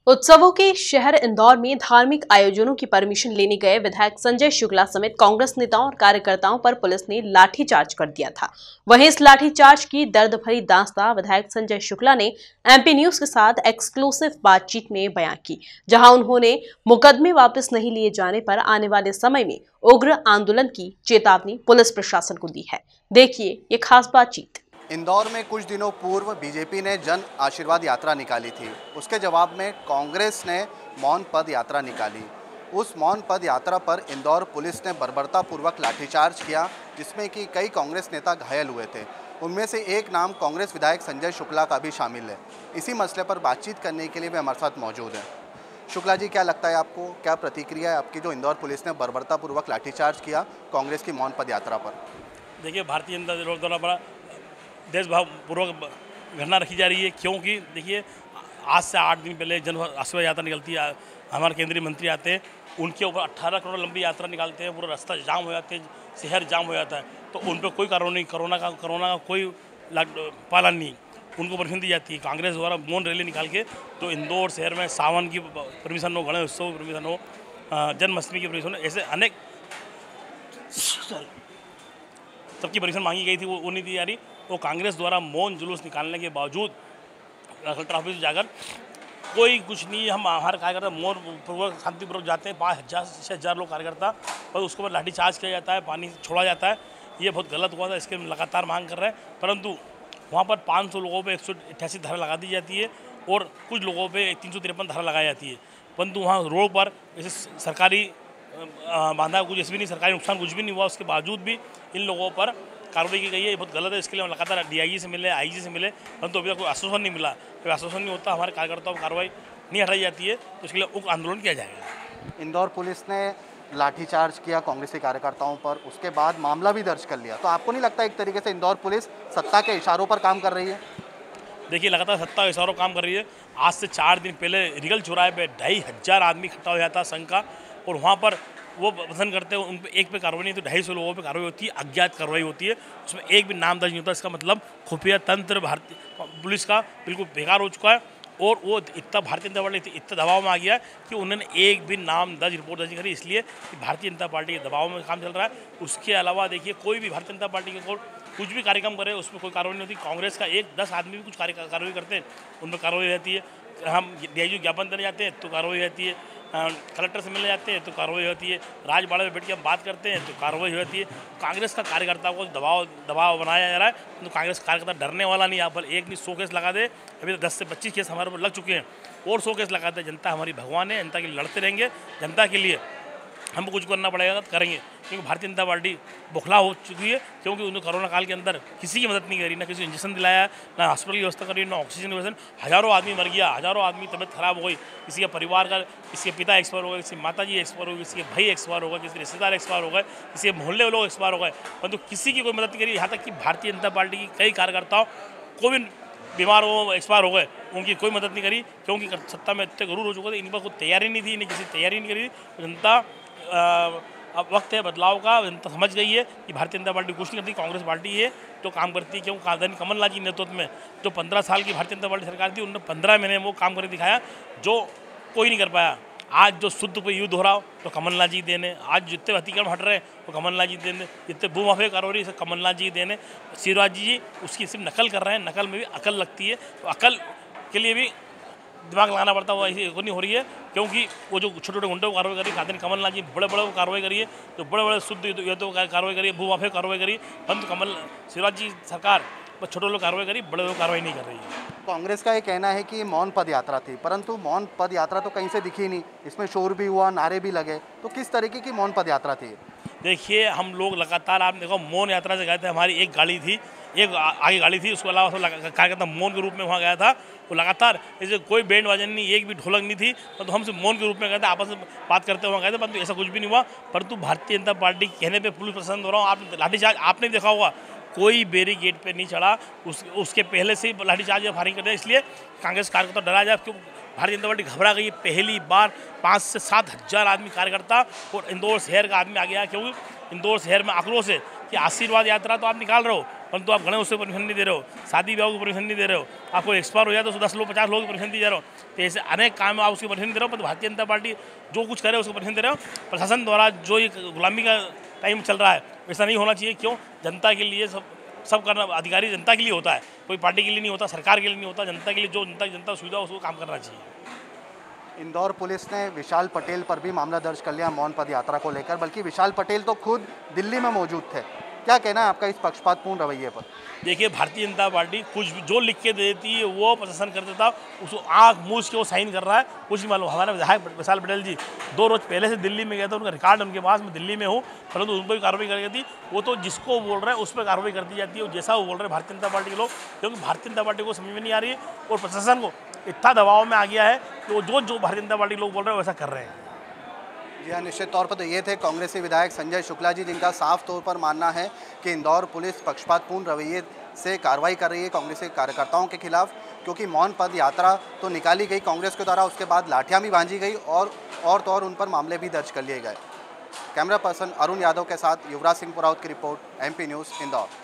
उत्सवों के शहर इंदौर में धार्मिक आयोजनों की परमिशन लेने गए विधायक संजय शुक्ला समेत कांग्रेस नेताओं और कार्यकर्ताओं पर पुलिस ने लाठीचार्ज कर दिया था। वहीं इस लाठीचार्ज की दर्द भरी दास्तां विधायक संजय शुक्ला ने एमपी न्यूज के साथ एक्सक्लूसिव बातचीत में बयां की, जहां उन्होंने मुकदमे वापस नहीं लिए जाने पर आने वाले समय में उग्र आंदोलन की चेतावनी पुलिस प्रशासन को दी है। देखिए ये खास बातचीत। इंदौर में कुछ दिनों पूर्व बीजेपी ने जन आशीर्वाद यात्रा निकाली थी। उसके जवाब में कांग्रेस ने मौन पद यात्रा निकाली। उस मौन पद यात्रा पर इंदौर पुलिस ने बर्बरतापूर्वक लाठीचार्ज किया, जिसमें कि कई कांग्रेस नेता घायल हुए थे। उनमें से एक नाम कांग्रेस विधायक संजय शुक्ला का भी शामिल है। इसी मसले पर बातचीत करने के लिए वे हमारे साथ मौजूद हैं। शुक्ला जी, क्या लगता है आपको, क्या प्रतिक्रिया है आपकी जो इंदौर पुलिस ने बर्बरतापूर्वक लाठीचार्ज किया कांग्रेस की मौन पद यात्रा पर? देखिए, भारतीय जनता दल द्वारा बड़ा देशभावपूर्वक घटना रखी जा रही है, क्योंकि देखिए आज से 8 दिन पहले जन आशीर्वाद यात्रा निकलती है। हमारे केंद्रीय मंत्री आते हैं, उनके ऊपर 18 करोड़ लंबी यात्रा निकालते हैं, पूरा रास्ता जाम हो जाते हैं, शहर जाम हो जाता है, तो उन पर कोई कार्रवाई नहीं, कोरोना का कोई पालन नहीं, उनको परमिशन दी जाती है। कांग्रेस द्वारा मौन रैली निकाल के जो इंदौर शहर में सावन की परमिशन हो, गणेश उत्सव की परमिशन हो, जन्माष्टमी की परमिशन हो, ऐसे अनेक सबकी परमिशन मांगी गई थी, वो नहीं दी जा रही। वो कांग्रेस द्वारा मौन जुलूस निकालने के बावजूद कलेक्टर ऑफिस जाकर कोई कुछ नहीं, हम हमारे कार्यकर्ता मौन पूर्वक शांतिपूर्वक जाते हैं, 5,000 से 6,000 लोग कार्यकर्ता, और उसके बाद लाठीचार्ज किया जाता है, पानी छोड़ा जाता है। ये बहुत गलत हुआ था, इसके लगातार मांग कर रहे हैं, परंतु वहाँ पर 500 लोगों पे 188 धारा लगा दी जाती है और कुछ लोगों पे 353 धारा लगाई जाती है, परंतु वहाँ रोड पर जैसे सरकारी बांधा कुछ ऐसे भी नहीं, सरकारी नुकसान कुछ भी नहीं हुआ, उसके बावजूद भी इन लोगों पर कार्रवाई की गई है। ये बहुत गलत है। इसके लिए हम लगातार डीआईजी से मिले, आईजी से मिले, परंतु अभी तक कोई आश्वासन नहीं मिला। कोई आश्वासन नहीं होता, हमारे कार्यकर्ताओं पर कार्रवाई नहीं हटाई जाती है, तो इसके लिए उग्र आंदोलन किया जाएगा। इंदौर पुलिस ने लाठीचार्ज किया कांग्रेस के कार्यकर्ताओं पर, उसके बाद मामला भी दर्ज कर लिया, तो आपको नहीं लगता एक तरीके से इंदौर पुलिस सत्ता के इशारों पर काम कर रही है? देखिए, लगातार सत्ता के इशारों काम कर रही है। आज से 4 दिन पहले रिगल चौराहे पे 2,500 आदमी इकट्ठा हो जाता है संघ का, और वहाँ पर वो पसंद करते हैं, उन पर एक पे कार्रवाई नहीं तो 250 लोगों पे कार्रवाई होती है, अज्ञात कार्रवाई होती है, उसमें एक भी नाम दर्ज नहीं होता। इसका मतलब खुफिया तंत्र भारतीय पुलिस का बिल्कुल बेकार हो चुका है, और वो इतना भारतीय जनता पार्टी इतना दबाव में आ गया कि उन्होंने एक भी नाम दर्ज रिपोर्ट दर्ज करी, इसलिए कि भारतीय जनता पार्टी के दबाव में काम चल रहा है। उसके अलावा देखिए, कोई भी भारतीय जनता पार्टी के कुछ भी कार्यक्रम करे उसमें कोई कार्रवाई नहीं होती। कांग्रेस का 10 आदमी भी कुछ कार्रवाई करते हैं, उन पर कार्रवाई रहती है। हम डीआईजी ज्ञापन देने जाते हैं तो कार्रवाई रहती है, कलेक्टर से मिलने जाते हैं तो कार्रवाई होती है, राजबाड़ा में बैठ के हम बात करते हैं तो कार्रवाई होती है। कांग्रेस का कार्यकर्ताओं को दबाव बनाया जा रहा है, तो कांग्रेस कार्यकर्ता डरने वाला नहीं। यहाँ पर एक नहीं 100 केस लगा दे, अभी तो 10 से 25 केस हमारे ऊपर लग चुके हैं, और 100 केस लगाते। जनता हमारी भगवान है, जनता के लिए लड़ते रहेंगे, जनता के लिए हमको कुछ करना पड़ेगा तो करेंगे, क्योंकि भारतीय जनता पार्टी बौखला हो चुकी है, क्योंकि उन्होंने कोरोना काल के अंदर किसी की मदद नहीं करी, ना किसी इंजेक्शन दिलाया, ना हॉस्पिटल की व्यवस्था करी, ना ऑक्सीजन की व्यवस्था। हज़ारों आदमी मर गया, हज़ारों आदमी तबियत खराब हो गई, किसी के परिवार का, किसी के पिता एक्सपायर हो गए, किसी माता जी एक्सपायर हो गई, किसी के भाई एक्सपायर हो गए, किसी रिश्तेदार एक्सपायर हो गए, किसी के मोहल्ले लोग एक्सपायर हो गए, परंतु किसी की कोई मदद नहीं करी। यहाँ तक कि भारतीय जनता पार्टी की कई कार्यकर्ताओं कोविड बीमार हो, एक्सपायर हो गए, उनकी कोई मदद नहीं करी, क्योंकि सत्ता में इतने गरूर हो चुके थे, इन पर कोई तैयारी नहीं थी, इन्हें किसी तैयारी नहीं करी। जनता अब वक्त है बदलाव का, जनता समझ गई है कि भारतीय जनता पार्टी कुछ नहीं करती, कांग्रेस पार्टी है जो काम करती है। क्योंकि आदरणीय कमलनाथ जी नेतृत्व में जो 15 साल की भारतीय जनता पार्टी सरकार थी, उन्होंने 15 महीने वो काम करके दिखाया जो कोई नहीं कर पाया। आज जो शुद्ध पे युद्ध हो रहा हो तो कमलनाथ जी देने, आज जितने अतिक्रमण हट रहे हैं वो कमलनाथ जी देने, जितने भूमाफिया कार्रवाई है कमलनाथ जी देने, शिवराज जी उसकी सिर्फ नकल कर रहे हैं। नकल में भी अकल लगती है, तो अकल के लिए भी दिमाग लगाना पड़ता है, वो ऐसी नहीं हो रही है, क्योंकि वो जो छोटे छोटे गुंडों को कार्रवाई करी, आदरणीय कमलनाथ जी बड़े बड़े कार्रवाई करिए, जो बड़े बड़े शुद्ध युद्धों को कार्रवाई करिए, भूमाफिया कार्रवाई करिए, परंतु शिवराज जी सरकार छोटे लोग कार्रवाई करी, बड़े लोग कार्रवाई नहीं कर रही है। कांग्रेस का ये कहना है कि मौन पद यात्रा थी, परंतु मौन पद यात्रा तो कहीं से दिखी नहीं, इसमें शोर भी हुआ, नारे भी लगे, तो किस तरीके की मौन पद यात्रा थी? देखिए, हम लोग लगातार, आप देखो, मौन यात्रा से गए थे। हमारी एक गाड़ी थी, एक आगे गाड़ी थी, उसके अलावा कार्यकर्ता मौन के रूप में वहाँ गया था। वो लगातार जैसे कोई बैंड बाजन नहीं, एक भी ढोलक नहीं थी, तो हम सिर्फ मौन के रूप में गए थे, आपस में बात करते हुए गए थे, परंतु ऐसा कुछ भी नहीं हुआ। परंतु भारतीय जनता पार्टी कहने पर पुलिस प्रशासन हो रहा हूँ, आप लाठीचार्ज आपने देखा होगा, कोई बैरिकेड पे नहीं चढ़ा, उसके पहले से ही लाठीचार्ज या फायरिंग करते हैं। इसलिए कांग्रेस कार्यकर्ता डरा जाए, क्यों भारतीय जनता पार्टी घबरा गई है। पहली बार 5 से 7 हज़ार आदमी कार्यकर्ता और इंदौर शहर का आदमी आ गया, क्योंकि इंदौर शहर में आक्रोश है कि आशीर्वाद यात्रा तो आप निकाल रहे हो, परंतु आप गणेश उत्सव को परमिशन नहीं दे रहे हो, शादी ब्याह को परमिशन नहीं दे रहे हो, आपको एक्सपायर हो जाए तो 10 लोग 50 लोगों की परमिशन दी जा रहे हो। तो ऐसे अनेक काम आप उसकी परमिशन दे रहे हो, पर भारतीय जनता पार्टी जो कुछ करे उसको परमिशन दे रहे हो। प्रशासन द्वारा जो ये गुलामी का टाइम चल रहा है वैसा नहीं होना चाहिए। क्यों? जनता के लिए सब करना, अधिकारी जनता के लिए होता है, कोई पार्टी के लिए नहीं होता, सरकार के लिए नहीं होता। जनता के लिए जो जनता सुविधा उसको काम करना चाहिए। इंदौर पुलिस ने विशाल पटेल पर भी मामला दर्ज कर लिया मौन पद यात्रा को लेकर, बल्कि विशाल पटेल तो खुद दिल्ली में मौजूद थे। क्या कहना है आपका इस पक्षपातपूर्ण रवैये पर? देखिए, भारतीय जनता पार्टी कुछ जो लिख के देती है वो प्रशासन कर देता, उसको आँख मूछ के वो साइन कर रहा है, कुछ नहीं मालूम। हमारे विधायक विशाल पटेल जी 2 रोज पहले से दिल्ली में गए थे, उनका रिकॉर्ड उनके पास, मैं दिल्ली में हूँ, परंतु उन पर भी कार्रवाई कर थी। वो तो जिसको बोल रहे हैं उस पर कार्रवाई कर दी जाती है, जैसा वो बोल रहे हैं भारतीय जनता पार्टी के लोग, क्योंकि भारतीय जनता पार्टी को समझ में नहीं आ रही है और प्रशासन को इतना दबाव में आ गया है कि वो जो भारतीय जनता पार्टी लोग बोल रहे हैं वैसा कर रहे हैं। जी हाँ, निश्चित तौर पर तो ये थे कांग्रेसी विधायक संजय शुक्ला जी, जिनका साफ तौर पर मानना है कि इंदौर पुलिस पक्षपातपूर्ण रवैये से कार्रवाई कर रही है कांग्रेसी कार्यकर्ताओं के खिलाफ, क्योंकि मौन पद यात्रा तो निकाली गई कांग्रेस के द्वारा, उसके बाद लाठियां भी बांधी गई और तो और उन पर मामले भी दर्ज कर लिए गए। कैमरा पर्सन अरुण यादव के साथ युवराज सिंह पुराउत की रिपोर्ट, MP न्यूज़, इंदौर।